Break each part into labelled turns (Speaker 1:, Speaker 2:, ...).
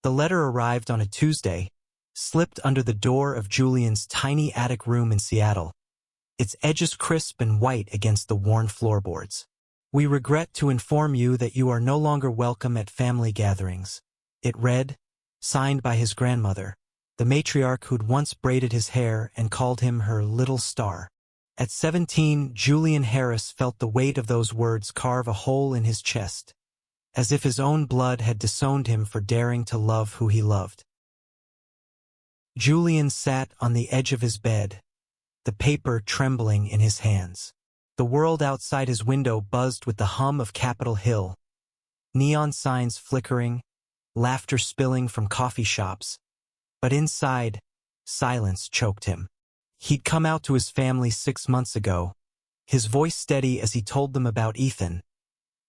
Speaker 1: The letter arrived on a Tuesday, slipped under the door of Julian's tiny attic room in Seattle, its edges crisp and white against the worn floorboards. "We regret to inform you that you are no longer welcome at family gatherings," it read, signed by his grandmother, the matriarch who'd once braided his hair and called him her little star. At 17, Julian Harris felt the weight of those words carve a hole in his chest, as if his own blood had disowned him for daring to love who he loved. Julian sat on the edge of his bed, the paper trembling in his hands. The world outside his window buzzed with the hum of Capitol Hill, neon signs flickering, laughter spilling from coffee shops. But inside, silence choked him. He'd come out to his family 6 months ago, his voice steady as he told them about Ethan,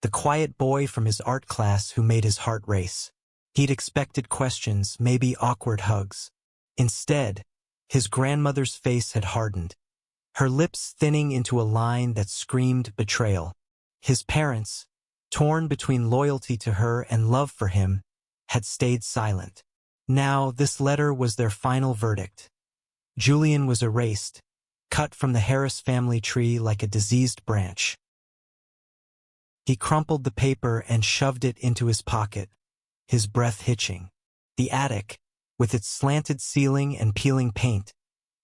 Speaker 1: the quiet boy from his art class who made his heart race. He'd expected questions, maybe awkward hugs. Instead, his grandmother's face had hardened, her lips thinning into a line that screamed betrayal. His parents, torn between loyalty to her and love for him, had stayed silent. Now, this letter was their final verdict. Julian was erased, cut from the Harris family tree like a diseased branch. He crumpled the paper and shoved it into his pocket, his breath hitching. The attic, with its slanted ceiling and peeling paint,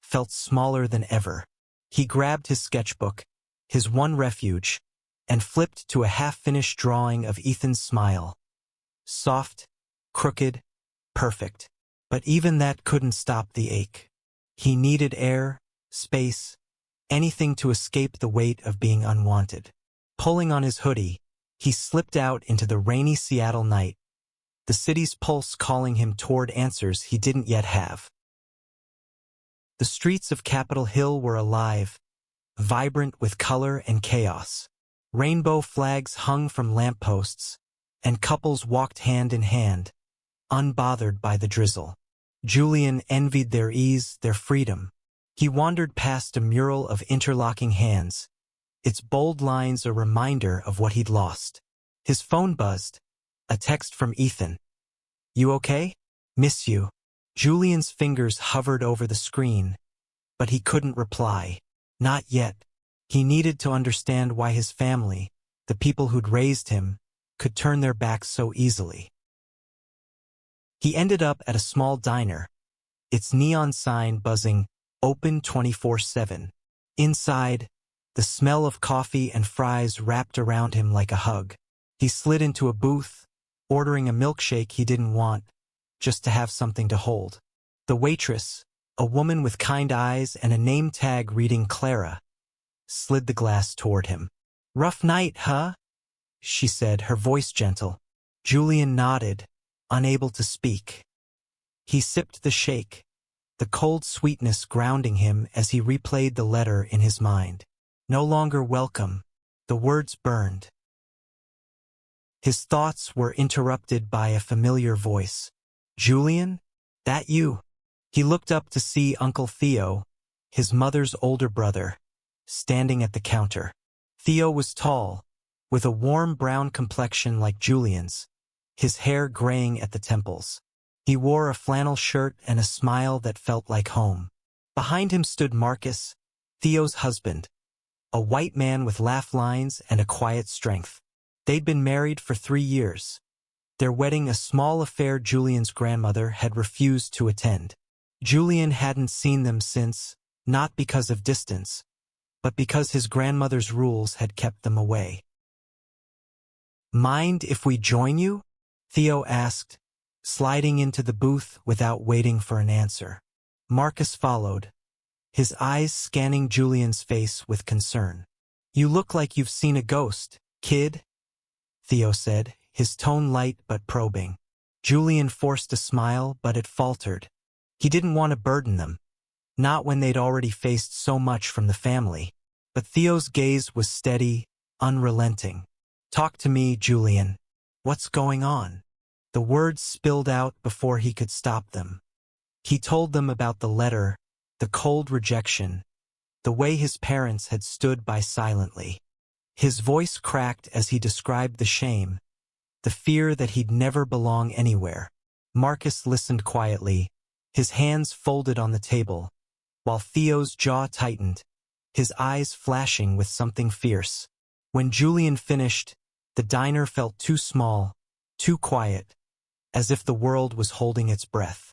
Speaker 1: felt smaller than ever. He grabbed his sketchbook, his one refuge, and flipped to a half-finished drawing of Ethan's smile. Soft, crooked, perfect. But even that couldn't stop the ache. He needed air, space, anything to escape the weight of being unwanted. Pulling on his hoodie, he slipped out into the rainy Seattle night, the city's pulse calling him toward answers he didn't yet have. The streets of Capitol Hill were alive, vibrant with color and chaos. Rainbow flags hung from lampposts, and couples walked hand in hand, unbothered by the drizzle. Julian envied their ease, their freedom. He wandered past a mural of interlocking hands, its bold lines a reminder of what he'd lost. His phone buzzed, a text from Ethan. "You okay? Miss you." Julian's fingers hovered over the screen, but he couldn't reply. Not yet. He needed to understand why his family, the people who'd raised him, could turn their backs so easily. He ended up at a small diner, its neon sign buzzing, open 24/7. Inside, the smell of coffee and fries wrapped around him like a hug. He slid into a booth, ordering a milkshake he didn't want, just to have something to hold. The waitress, a woman with kind eyes and a name tag reading Clara, slid the glass toward him. "Rough night, huh?" she said, her voice gentle. Julian nodded, unable to speak. He sipped the shake, the cold sweetness grounding him as he replayed the letter in his mind. No longer welcome, the words burned. His thoughts were interrupted by a familiar voice. "Julian? That you?" He looked up to see Uncle Theo, his mother's older brother, standing at the counter. Theo was tall, with a warm brown complexion like Julian's, his hair graying at the temples. He wore a flannel shirt and a smile that felt like home. Behind him stood Marcus, Theo's husband, a white man with laugh lines and a quiet strength. They'd been married for 3 years. Their wedding a small affair Julian's grandmother had refused to attend. Julian hadn't seen them since, not because of distance, but because his grandmother's rules had kept them away. "Mind if we join you?" Theo asked, sliding into the booth without waiting for an answer. Marcus followed, his eyes scanning Julian's face with concern. "You look like you've seen a ghost, kid," Theo said, his tone light but probing. Julian forced a smile, but it faltered. He didn't want to burden them, not when they'd already faced so much from the family. But Theo's gaze was steady, unrelenting. "Talk to me, Julian. What's going on?" The words spilled out before he could stop them. He told them about the letter, the cold rejection, the way his parents had stood by silently. His voice cracked as he described the shame, the fear that he'd never belong anywhere. Marcus listened quietly, his hands folded on the table, while Theo's jaw tightened, his eyes flashing with something fierce. When Julian finished, the diner felt too small, too quiet, as if the world was holding its breath.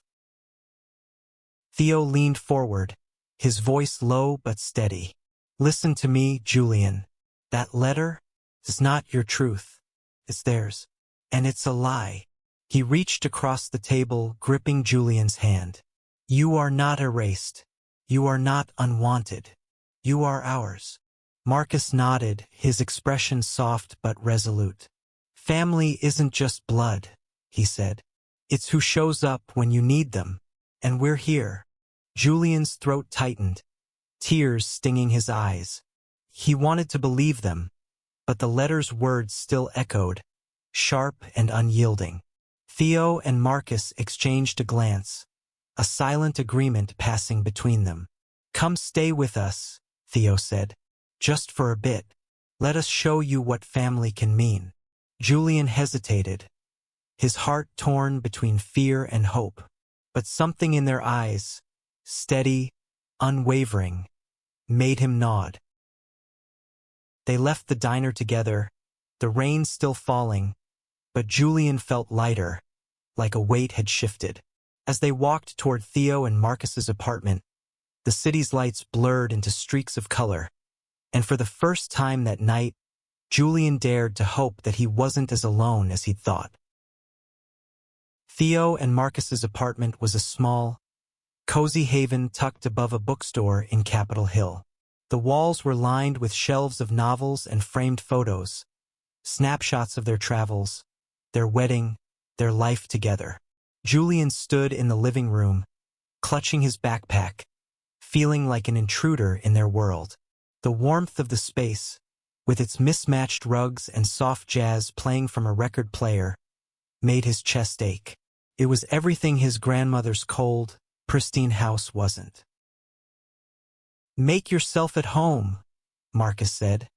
Speaker 1: Theo leaned forward, his voice low but steady. "Listen to me, Julian. That letter is not your truth. It's theirs. And it's a lie." He reached across the table, gripping Julian's hand. "You are not erased. You are not unwanted. You are ours." Marcus nodded, his expression soft but resolute. "Family isn't just blood," he said. "It's who shows up when you need them. And we're here." Julian's throat tightened, tears stinging his eyes. He wanted to believe them, but the letter's words still echoed, sharp and unyielding. Theo and Marcus exchanged a glance, a silent agreement passing between them. "Come stay with us," Theo said. "Just for a bit. Let us show you what family can mean." Julian hesitated, his heart torn between fear and hope. But something in their eyes, steady, unwavering, made him nod. They left the diner together, the rain still falling, but Julian felt lighter, like a weight had shifted. As they walked toward Theo and Marcus's apartment, the city's lights blurred into streaks of color, and for the first time that night, Julian dared to hope that he wasn't as alone as he'd thought. Theo and Marcus's apartment was a small, cozy haven tucked above a bookstore in Capitol Hill. The walls were lined with shelves of novels and framed photos, snapshots of their travels, their wedding, their life together. Julian stood in the living room, clutching his backpack, feeling like an intruder in their world. The warmth of the space, with its mismatched rugs and soft jazz playing from a record player, made his chest ache. It was everything his grandmother's cold, pristine house wasn't. "Make yourself at home," Marcus said,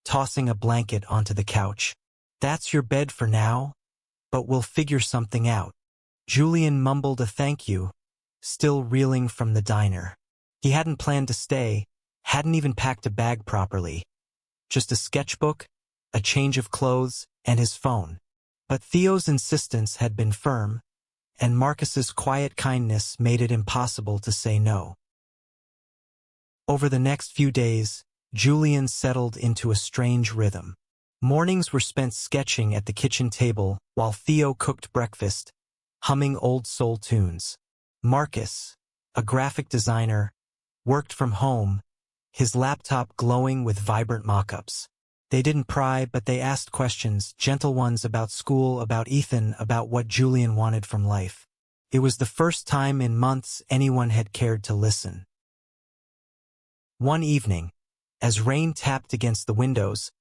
Speaker 1: tossing a blanket onto the couch. "That's your bed for now, but we'll figure something out." Julian mumbled a thank you, still reeling from the diner. He hadn't planned to stay, hadn't even packed a bag properly. Just a sketchbook, a change of clothes, and his phone. But Theo's insistence had been firm, and Marcus's quiet kindness made it impossible to say no. Over the next few days, Julian settled into a strange rhythm. Mornings were spent sketching at the kitchen table while Theo cooked breakfast, humming old soul tunes. Marcus, a graphic designer, worked from home, his laptop glowing with vibrant mock-ups. They didn't pry, but they asked questions, gentle ones about school, about Ethan, about what Julian wanted from life. It was the first time in months anyone had cared to listen. One evening, as rain tapped against the windows,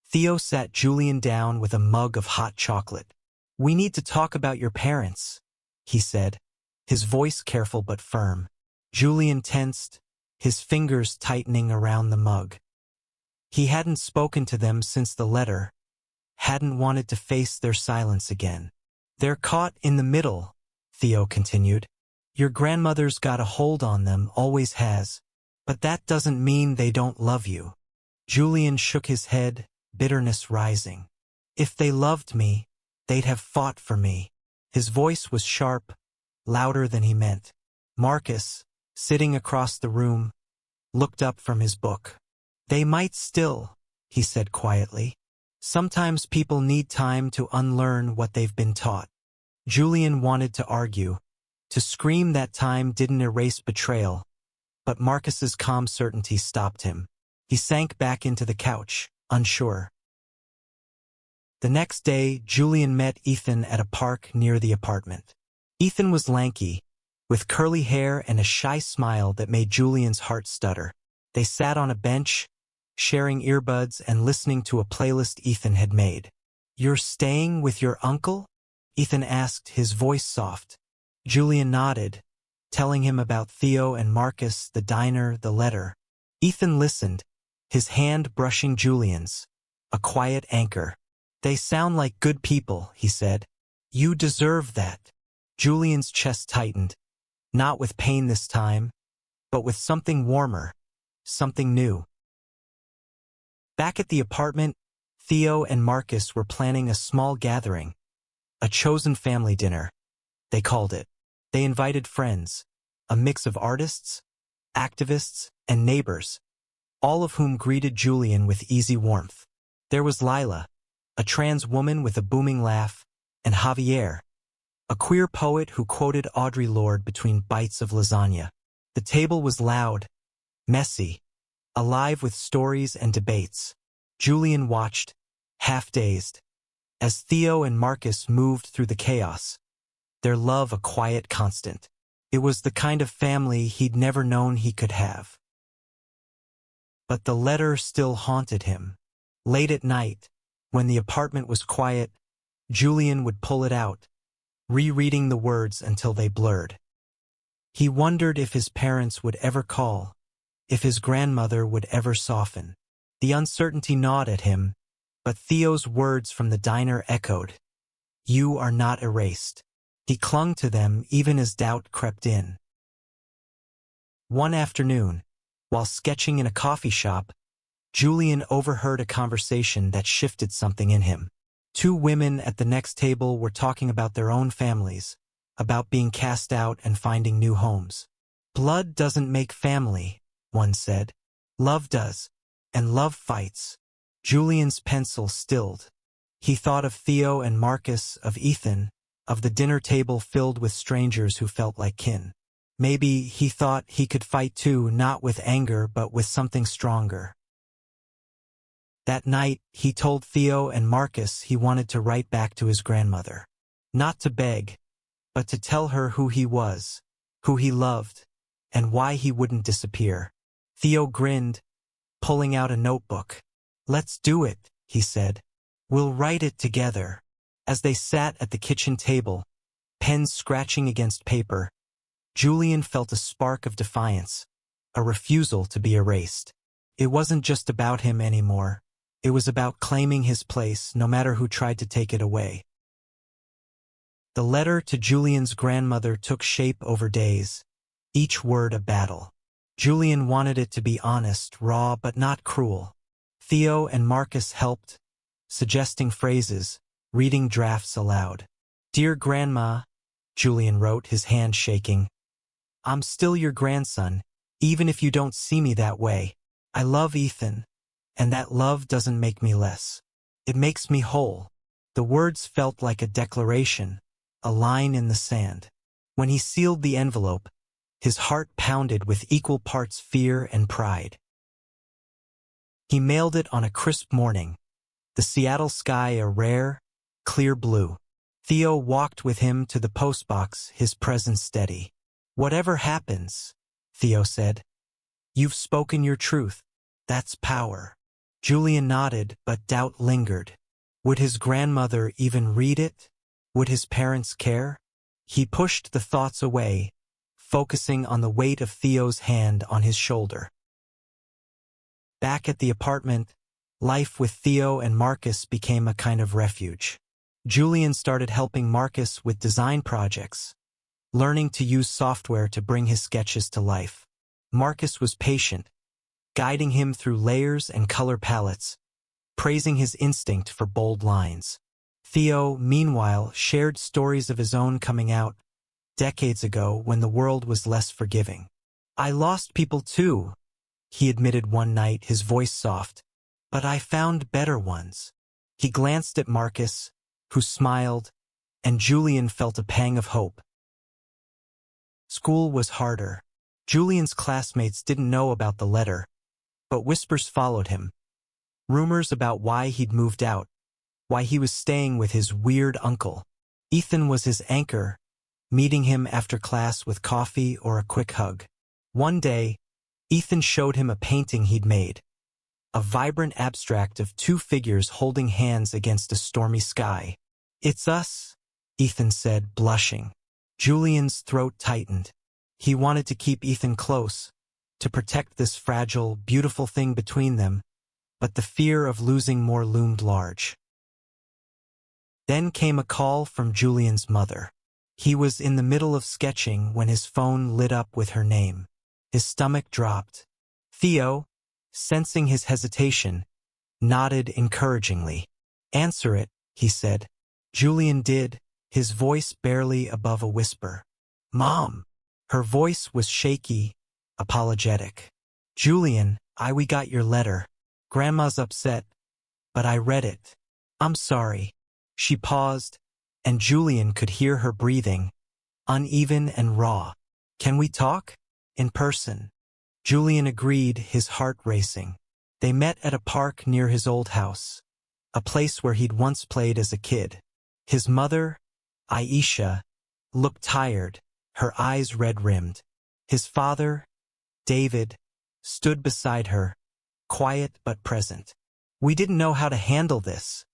Speaker 1: Theo sat Julian down with a mug of hot chocolate. "We need to talk about your parents," he said, his voice careful but firm. Julian tensed, his fingers tightening around the mug. He hadn't spoken to them since the letter, hadn't wanted to face their silence again. "They're caught in the middle," Theo continued. "Your grandmother's got a hold on them, always has. But that doesn't mean they don't love you." Julian shook his head, bitterness rising. "If they loved me, they'd have fought for me." His voice was sharp, louder than he meant. Marcus, sitting across the room, looked up from his book. "They might still," he said quietly. "Sometimes people need time to unlearn what they've been taught." Julian wanted to argue, to scream that time didn't erase betrayal, but Marcus's calm certainty stopped him. He sank back into the couch, unsure. The next day, Julian met Ethan at a park near the apartment. Ethan was lanky, with curly hair and a shy smile that made Julian's heart stutter. They sat on a bench, sharing earbuds and listening to a playlist Ethan had made. "You're staying with your uncle?" Ethan asked, his voice soft. Julian nodded, telling him about Theo and Marcus, the diner, the letter. Ethan listened, his hand brushing Julian's, a quiet anchor. "They sound like good people," he said. "You deserve that." Julian's chest tightened, not with pain this time, but with something warmer, something new. Back at the apartment, Theo and Marcus were planning a small gathering, a chosen family dinner, they called it. They invited friends, a mix of artists, activists, and neighbors, all of whom greeted Julian with easy warmth. There was Lila, a trans woman with a booming laugh, and Javier, a queer poet who quoted Audre Lorde between bites of lasagna. The table was loud, messy, alive with stories and debates. Julian watched, half-dazed, as Theo and Marcus moved through the chaos, their love a quiet constant. It was the kind of family he'd never known he could have. But the letter still haunted him. Late at night, when the apartment was quiet, Julian would pull it out, rereading the words until they blurred. He wondered if his parents would ever call, if his grandmother would ever soften. The uncertainty gnawed at him, but Theo's words from the diner echoed. "You are not erased." He clung to them even as doubt crept in. One afternoon, while sketching in a coffee shop, Julian overheard a conversation that shifted something in him. Two women at the next table were talking about their own families, about being cast out and finding new homes. "Blood doesn't make family," one said. "Love does, and love fights." Julian's pencil stilled. He thought of Theo and Marcus, of Ethan, of the dinner table filled with strangers who felt like kin. Maybe he thought he could fight too, not with anger but with something stronger. That night, he told Theo and Marcus he wanted to write back to his grandmother. Not to beg, but to tell her who he was, who he loved, and why he wouldn't disappear. Theo grinned, pulling out a notebook. "Let's do it," he said. "We'll write it together." As they sat at the kitchen table, pens scratching against paper, Julian felt a spark of defiance, a refusal to be erased. It wasn't just about him anymore. It was about claiming his place, no matter who tried to take it away. The letter to Julian's grandmother took shape over days, each word a battle. Julian wanted it to be honest, raw, but not cruel. Theo and Marcus helped, suggesting phrases, reading drafts aloud. "Dear Grandma," Julian wrote, his hand shaking, "I'm still your grandson, even if you don't see me that way. I love Ethan, and that love doesn't make me less. It makes me whole." The words felt like a declaration, a line in the sand. When he sealed the envelope, his heart pounded with equal parts fear and pride. He mailed it on a crisp morning, the Seattle sky a rare, clear blue. Theo walked with him to the postbox, his presence steady. "Whatever happens," Theo said, "you've spoken your truth. That's power." Julian nodded, but doubt lingered. Would his grandmother even read it? Would his parents care? He pushed the thoughts away, focusing on the weight of Theo's hand on his shoulder. Back at the apartment, life with Theo and Marcus became a kind of refuge. Julian started helping Marcus with design projects, learning to use software to bring his sketches to life. Marcus was patient, guiding him through layers and color palettes, praising his instinct for bold lines. Theo, meanwhile, shared stories of his own coming out, decades ago when the world was less forgiving. "I lost people too," he admitted one night, his voice soft, "but I found better ones." He glanced at Marcus, who smiled, and Julian felt a pang of hope. School was harder. Julian's classmates didn't know about the letter, but whispers followed him. Rumors about why he'd moved out, why he was staying with his weird uncle. Ethan was his anchor, meeting him after class with coffee or a quick hug. One day, Ethan showed him a painting he'd made, a vibrant abstract of two figures holding hands against a stormy sky. "It's us," Ethan said, blushing. Julian's throat tightened. He wanted to keep Ethan close, to protect this fragile, beautiful thing between them, but the fear of losing more loomed large. Then came a call from Julian's mother. He was in the middle of sketching when his phone lit up with her name. His stomach dropped. Theo, sensing his hesitation, nodded encouragingly. "Answer it," he said. Julian did, his voice barely above a whisper. "Mom." Her voice was shaky, apologetic. "Julian, we got your letter. Grandma's upset, but I read it. I'm sorry." She paused, and Julian could hear her breathing, uneven and raw. "Can we talk? In person?" Julian agreed, his heart racing. They met at a park near his old house, a place where he'd once played as a kid. His mother, Aisha, looked tired, her eyes red-rimmed. His father, David, stood beside her, quiet but present. "We didn't know how to handle this,"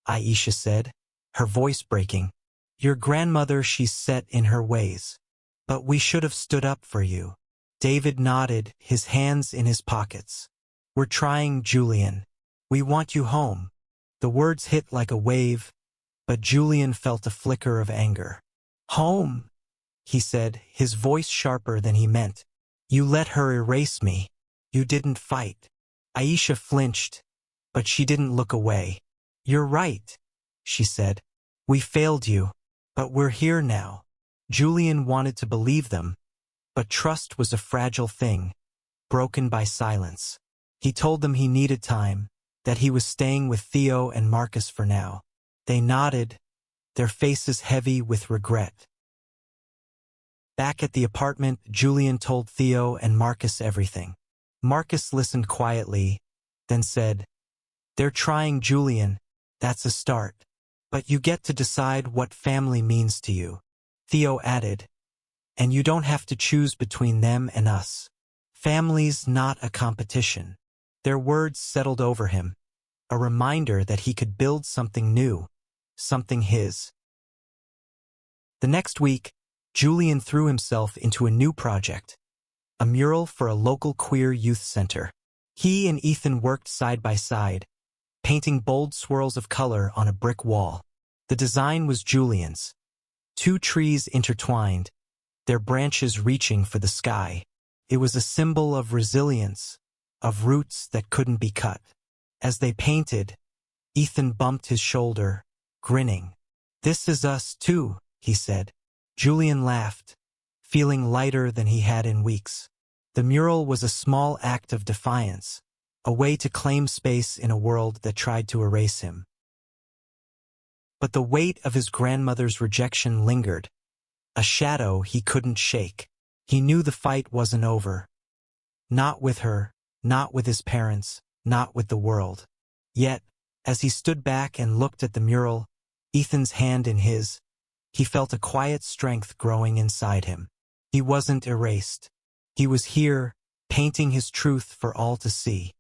Speaker 1: Aisha said, her voice breaking. "Your grandmother, she's set in her ways. But we should have stood up for you." David nodded, his hands in his pockets. "We're trying, Julian. We want you home." The words hit like a wave, but Julian felt a flicker of anger. "Home," he said, his voice sharper than he meant. "You let her erase me. You didn't fight." Aisha flinched, but she didn't look away. "You're right," she said. "We failed you, but we're here now." Julian wanted to believe them, but trust was a fragile thing, broken by silence. He told them he needed time, that he was staying with Theo and Marcus for now. They nodded, their faces heavy with regret. Back at the apartment, Julian told Theo and Marcus everything. Marcus listened quietly, then said, "They're trying, Julian. That's a start. But you get to decide what family means to you." Theo added, "And you don't have to choose between them and us. Family's not a competition." Their words settled over him, a reminder that he could build something new, something his. The next week, Julian threw himself into a new project, a mural for a local queer youth center. He and Ethan worked side by side, painting bold swirls of color on a brick wall. The design was Julian's. 2 trees intertwined, their branches reaching for the sky. It was a symbol of resilience, of roots that couldn't be cut. As they painted, Ethan bumped his shoulder, grinning. "This is us too," he said. Julian laughed, feeling lighter than he had in weeks. The mural was a small act of defiance, a way to claim space in a world that tried to erase him. But the weight of his grandmother's rejection lingered, a shadow he couldn't shake. He knew the fight wasn't over. Not with her, not with his parents, not with the world. Yet, as he stood back and looked at the mural, Ethan's hand in his, he felt a quiet strength growing inside him. He wasn't erased. He was here, painting his truth for all to see.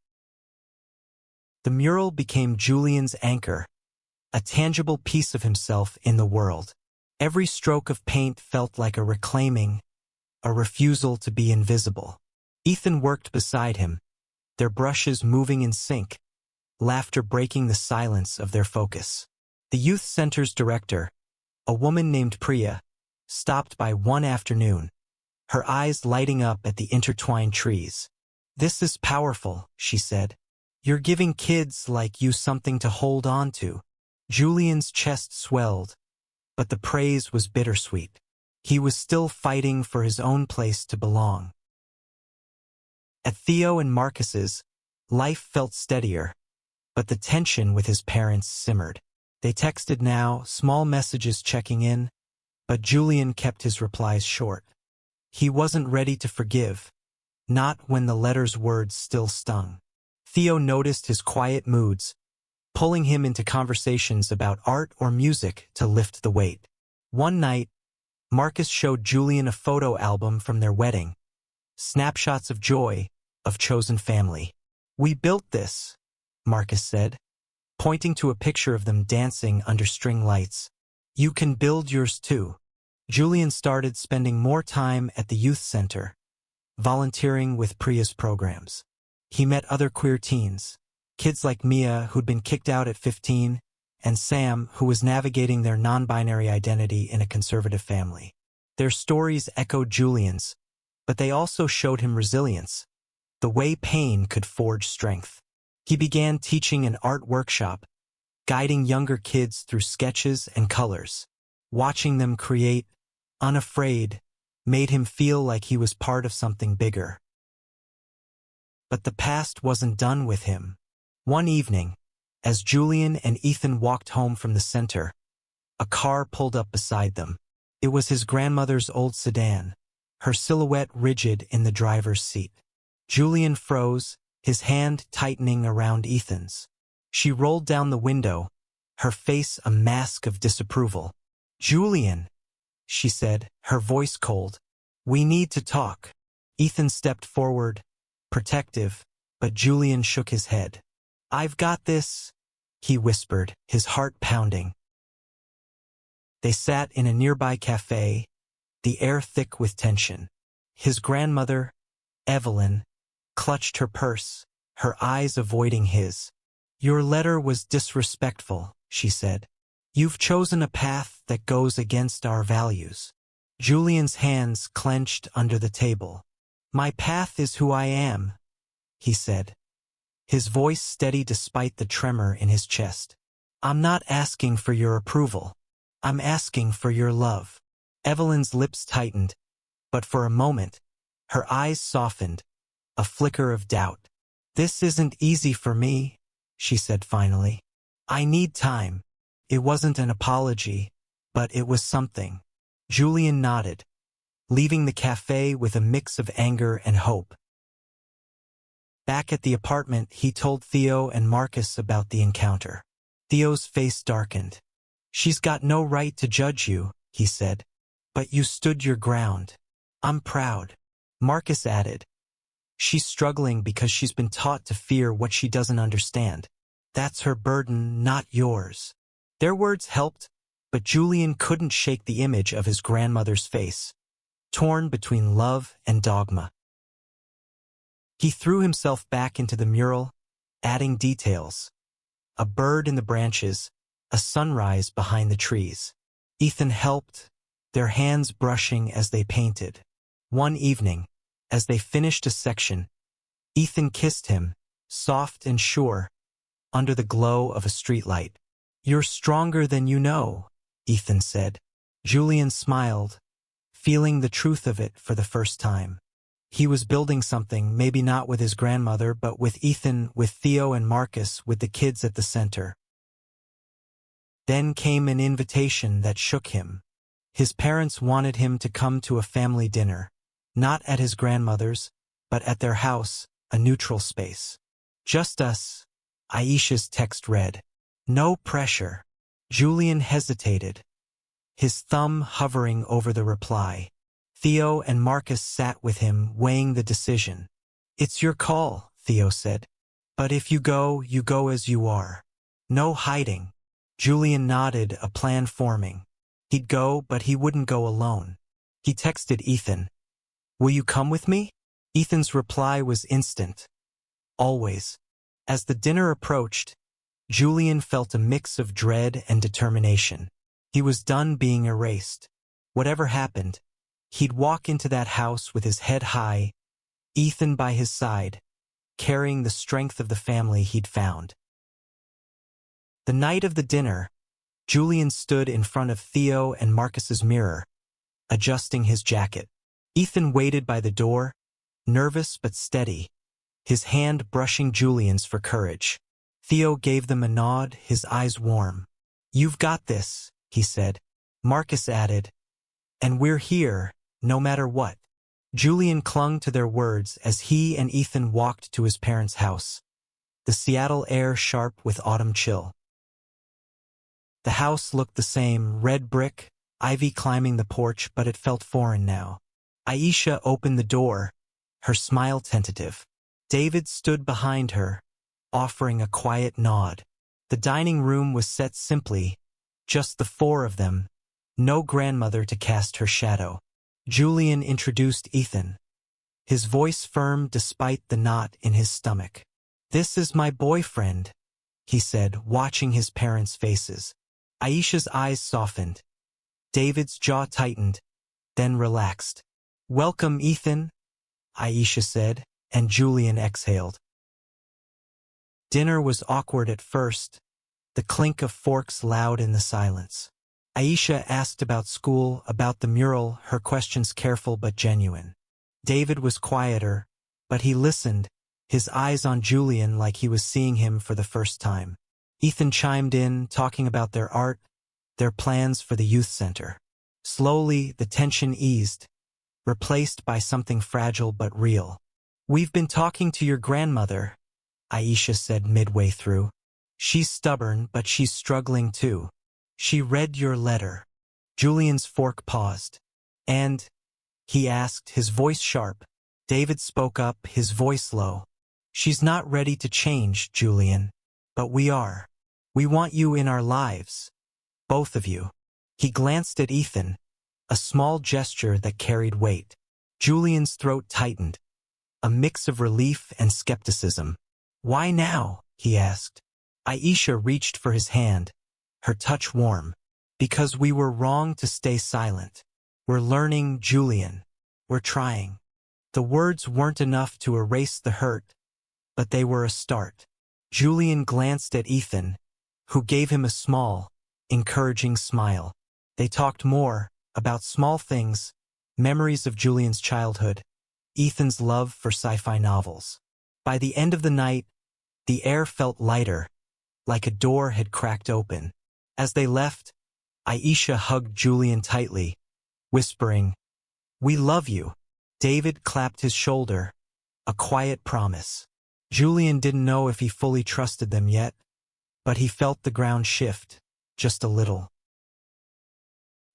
Speaker 1: The mural became Julian's anchor, a tangible piece of himself in the world. Every stroke of paint felt like a reclaiming, a refusal to be invisible. Ethan worked beside him, their brushes moving in sync, laughter breaking the silence of their focus. The youth center's director, a woman named Priya, stopped by one afternoon, her eyes lighting up at the intertwined trees. "This is powerful," she said. "You're giving kids like you something to hold on to." Julian's chest swelled, but the praise was bittersweet. He was still fighting for his own place to belong. At Theo and Marcus's, life felt steadier, but the tension with his parents simmered. They texted now, small messages checking in, but Julian kept his replies short. He wasn't ready to forgive, not when the letter's words still stung. Theo noticed his quiet moods, pulling him into conversations about art or music to lift the weight. One night, Marcus showed Julian a photo album from their wedding, snapshots of joy, of chosen family. "We built this," Marcus said, pointing to a picture of them dancing under string lights. "You can build yours too." Julian started spending more time at the youth center, volunteering with Priya's programs. He met other queer teens, kids like Mia who'd been kicked out at 15, and Sam, who was navigating their non-binary identity in a conservative family. Their stories echoed Julian's, but they also showed him resilience, the way pain could forge strength. He began teaching an art workshop, guiding younger kids through sketches and colors. Watching them create, unafraid, made him feel like he was part of something bigger. But the past wasn't done with him. One evening, as Julian and Ethan walked home from the center, a car pulled up beside them. It was his grandmother's old sedan, her silhouette rigid in the driver's seat. Julian froze, his hand tightening around Ethan's. She rolled down the window, her face a mask of disapproval. "Julian," she said, her voice cold. "We need to talk." Ethan stepped forward, protective, but Julian shook his head. "I've got this," he whispered, his heart pounding. They sat in a nearby cafe, the air thick with tension. His grandmother, Evelyn, clutched her purse, her eyes avoiding his. "Your letter was disrespectful," she said. "You've chosen a path that goes against our values." Julian's hands clenched under the table. "My path is who I am," he said, his voice steady despite the tremor in his chest. "I'm not asking for your approval. I'm asking for your love." Evelyn's lips tightened, but for a moment, her eyes softened, a flicker of doubt. "This isn't easy for me," she said finally. "I need time." It wasn't an apology, but it was something. Julian nodded, leaving the cafe with a mix of anger and hope. Back at the apartment, he told Theo and Marcus about the encounter. Theo's face darkened. "She's got no right to judge you," he said. "But you stood your ground. I'm proud." Marcus added, "She's struggling because she's been taught to fear what she doesn't understand. That's her burden, not yours." Their words helped, but Julian couldn't shake the image of his grandmother's face, torn between love and dogma. He threw himself back into the mural, adding details. A bird in the branches, a sunrise behind the trees. Ethan helped, their hands brushing as they painted. One evening, as they finished a section, Ethan kissed him, soft and sure, under the glow of a streetlight. "You're stronger than you know," Ethan said. Julian smiled, feeling the truth of it for the first time. He was building something, maybe not with his grandmother, but with Ethan, with Theo and Marcus, with the kids at the center. Then came an invitation that shook him. His parents wanted him to come to a family dinner, not at his grandmother's, but at their house, a neutral space. "Just us," Aisha's text read. "No pressure." Julian hesitated, his thumb hovering over the reply. Theo and Marcus sat with him, weighing the decision. "It's your call," Theo said. "But if you go as you are. No hiding." Julian nodded, a plan forming. He'd go, but he wouldn't go alone. He texted Ethan, "Will you come with me?" Ethan's reply was instant. "Always." As the dinner approached, Julian felt a mix of dread and determination. He was done being erased. Whatever happened, he'd walk into that house with his head high, Ethan by his side, carrying the strength of the family he'd found. The night of the dinner, Julian stood in front of Theo and Marcus's mirror, adjusting his jacket. Ethan waited by the door, nervous but steady, his hand brushing Julian's for courage. Theo gave them a nod, his eyes warm. "You've got this," he said. Marcus added, "And we're here, no matter what." Julian clung to their words as he and Ethan walked to his parents' house, the Seattle air sharp with autumn chill. The house looked the same, red brick, ivy climbing the porch, but it felt foreign now. Aisha opened the door, her smile tentative. David stood behind her, offering a quiet nod. The dining room was set simply, just the four of them, no grandmother to cast her shadow. Julian introduced Ethan, his voice firm despite the knot in his stomach. "This is my boyfriend," he said, watching his parents' faces. Aisha's eyes softened. David's jaw tightened, then relaxed. "Welcome, Ethan," Aisha said, and Julian exhaled. Dinner was awkward at first, the clink of forks loud in the silence. Aisha asked about school, about the mural, her questions careful but genuine. David was quieter, but he listened, his eyes on Julian like he was seeing him for the first time. Ethan chimed in, talking about their art, their plans for the youth center. Slowly, the tension eased, replaced by something fragile but real. "We've been talking to your grandmother," Aisha said midway through. "She's stubborn, but she's struggling too. She read your letter." Julian's fork paused. "And?" he asked, his voice sharp. David spoke up, his voice low. "She's not ready to change, Julian. But we are. We want you in our lives. Both of you." He glanced at Ethan, a small gesture that carried weight. Julian's throat tightened, a mix of relief and skepticism. "Why now?" he asked. Aisha reached for his hand, her touch warm. "Because we were wrong to stay silent. We're learning, Julian. We're trying." The words weren't enough to erase the hurt, but they were a start. Julian glanced at Ethan, who gave him a small, encouraging smile. They talked more, about small things, memories of Julian's childhood, Ethan's love for sci-fi novels. By the end of the night, the air felt lighter, like a door had cracked open. As they left, Aisha hugged Julian tightly, whispering, "We love you." David clapped his shoulder, a quiet promise. Julian didn't know if he fully trusted them yet, but he felt the ground shift, just a little.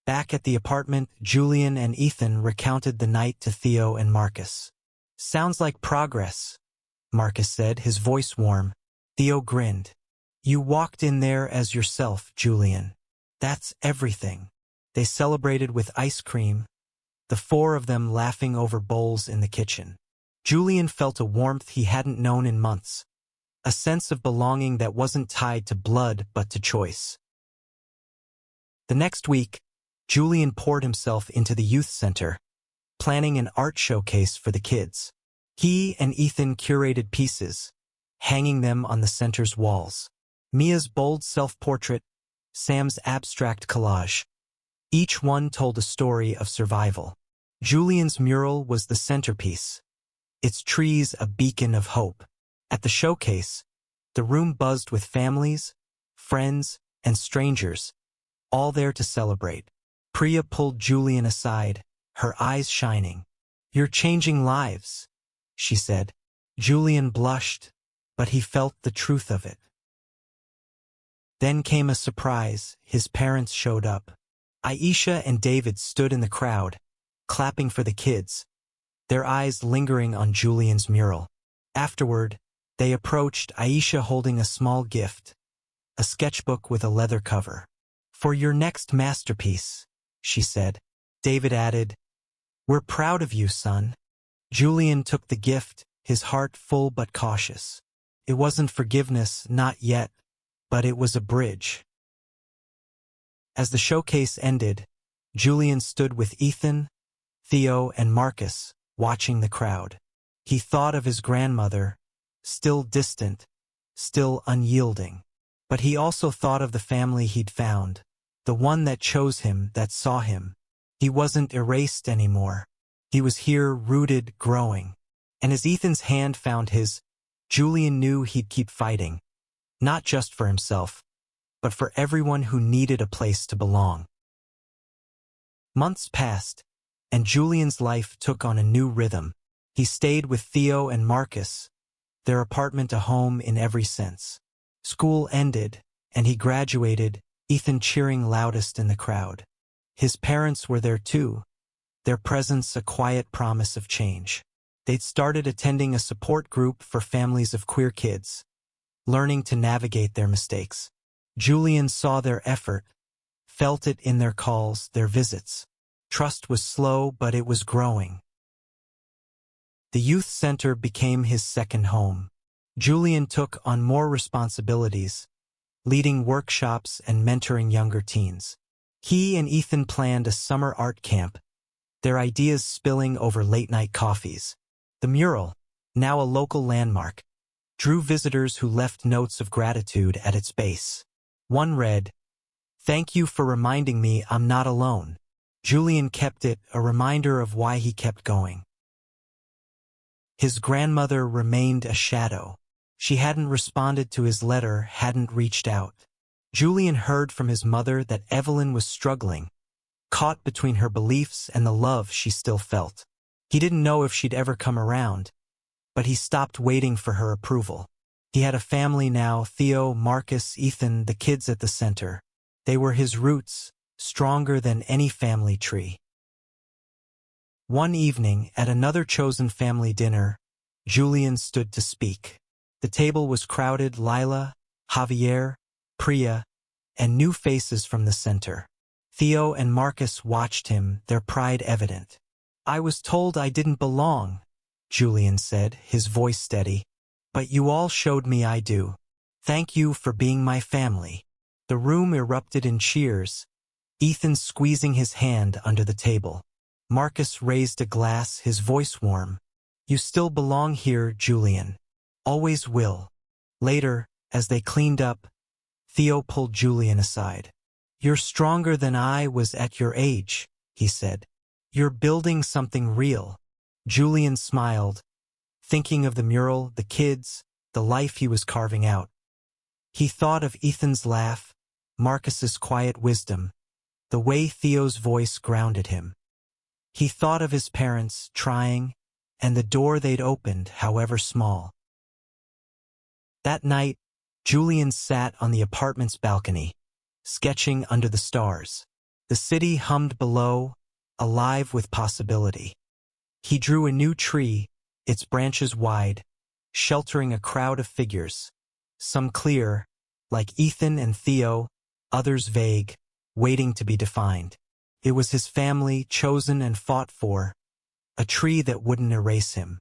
Speaker 1: Back at the apartment, Julian and Ethan recounted the night to Theo and Marcus. "Sounds like progress," Marcus said, his voice warm. Theo grinned. "You walked in there as yourself, Julian. That's everything." They celebrated with ice cream, the four of them laughing over bowls in the kitchen. Julian felt a warmth he hadn't known in months, a sense of belonging that wasn't tied to blood but to choice. The next week, Julian poured himself into the youth center, planning an art showcase for the kids. He and Ethan curated pieces, hanging them on the center's walls. Mia's bold self-portrait, Sam's abstract collage. Each one told a story of survival. Julian's mural was the centerpiece, its trees a beacon of hope. At the showcase, the room buzzed with families, friends, and strangers, all there to celebrate. Priya pulled Julian aside, her eyes shining. "You're changing lives," she said. Julian blushed, but he felt the truth of it. Then came a surprise. His parents showed up. Aisha and David stood in the crowd, clapping for the kids, their eyes lingering on Julian's mural. Afterward, they approached, Aisha holding a small gift, a sketchbook with a leather cover. "For your next masterpiece," she said. David added, "We're proud of you, son." Julian took the gift, his heart full but cautious. It wasn't forgiveness, not yet, but it was a bridge. As the showcase ended, Julian stood with Ethan, Theo, and Marcus, watching the crowd. He thought of his grandmother, still distant, still unyielding. But he also thought of the family he'd found, the one that chose him, that saw him. He wasn't erased anymore. He was here, rooted, growing. And as Ethan's hand found his, Julian knew he'd keep fighting, not just for himself, but for everyone who needed a place to belong. Months passed, and Julian's life took on a new rhythm. He stayed with Theo and Marcus, their apartment a home in every sense. School ended, and he graduated, Ethan cheering loudest in the crowd. His parents were there too, their presence a quiet promise of change. They'd started attending a support group for families of queer kids, learning to navigate their mistakes. Julian saw their effort, felt it in their calls, their visits. Trust was slow, but it was growing. The youth center became his second home. Julian took on more responsibilities, leading workshops and mentoring younger teens. He and Ethan planned a summer art camp, their ideas spilling over late-night coffees. The mural, now a local landmark, drew visitors who left notes of gratitude at its base. One read, "Thank you for reminding me I'm not alone." Julian kept it, a reminder of why he kept going. His grandmother remained a shadow. She hadn't responded to his letter, hadn't reached out. Julian heard from his mother that Evelyn was struggling, caught between her beliefs and the love she still felt. He didn't know if she'd ever come around, but he stopped waiting for her approval. He had a family now, Theo, Marcus, Ethan, the kids at the center. They were his roots, stronger than any family tree. One evening, at another chosen family dinner, Julian stood to speak. The table was crowded, Lila, Javier, Priya, and new faces from the center. Theo and Marcus watched him, their pride evident. "I was told I didn't belong," Julian said, his voice steady. "But you all showed me I do. Thank you for being my family." The room erupted in cheers, Ethan squeezing his hand under the table. Marcus raised a glass, his voice warm. "You still belong here, Julian. Always will." Later, as they cleaned up, Theo pulled Julian aside. "You're stronger than I was at your age," he said. "You're building something real." Julian smiled, thinking of the mural, the kids, the life he was carving out. He thought of Ethan's laugh, Marcus's quiet wisdom, the way Theo's voice grounded him. He thought of his parents trying, and the door they'd opened, however small. That night, Julian sat on the apartment's balcony, sketching under the stars. The city hummed below, alive with possibility. He drew a new tree, its branches wide, sheltering a crowd of figures, some clear, like Ethan and Theo, others vague, waiting to be defined. It was his family, chosen and fought for, a tree that wouldn't erase him.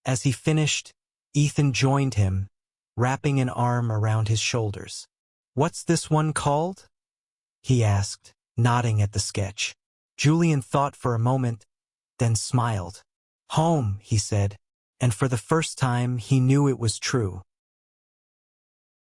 Speaker 1: As he finished, Ethan joined him, wrapping an arm around his shoulders. "What's this one called?" he asked, nodding at the sketch. Julian thought for a moment, then smiled. "Home," he said, and for the first time he knew it was true.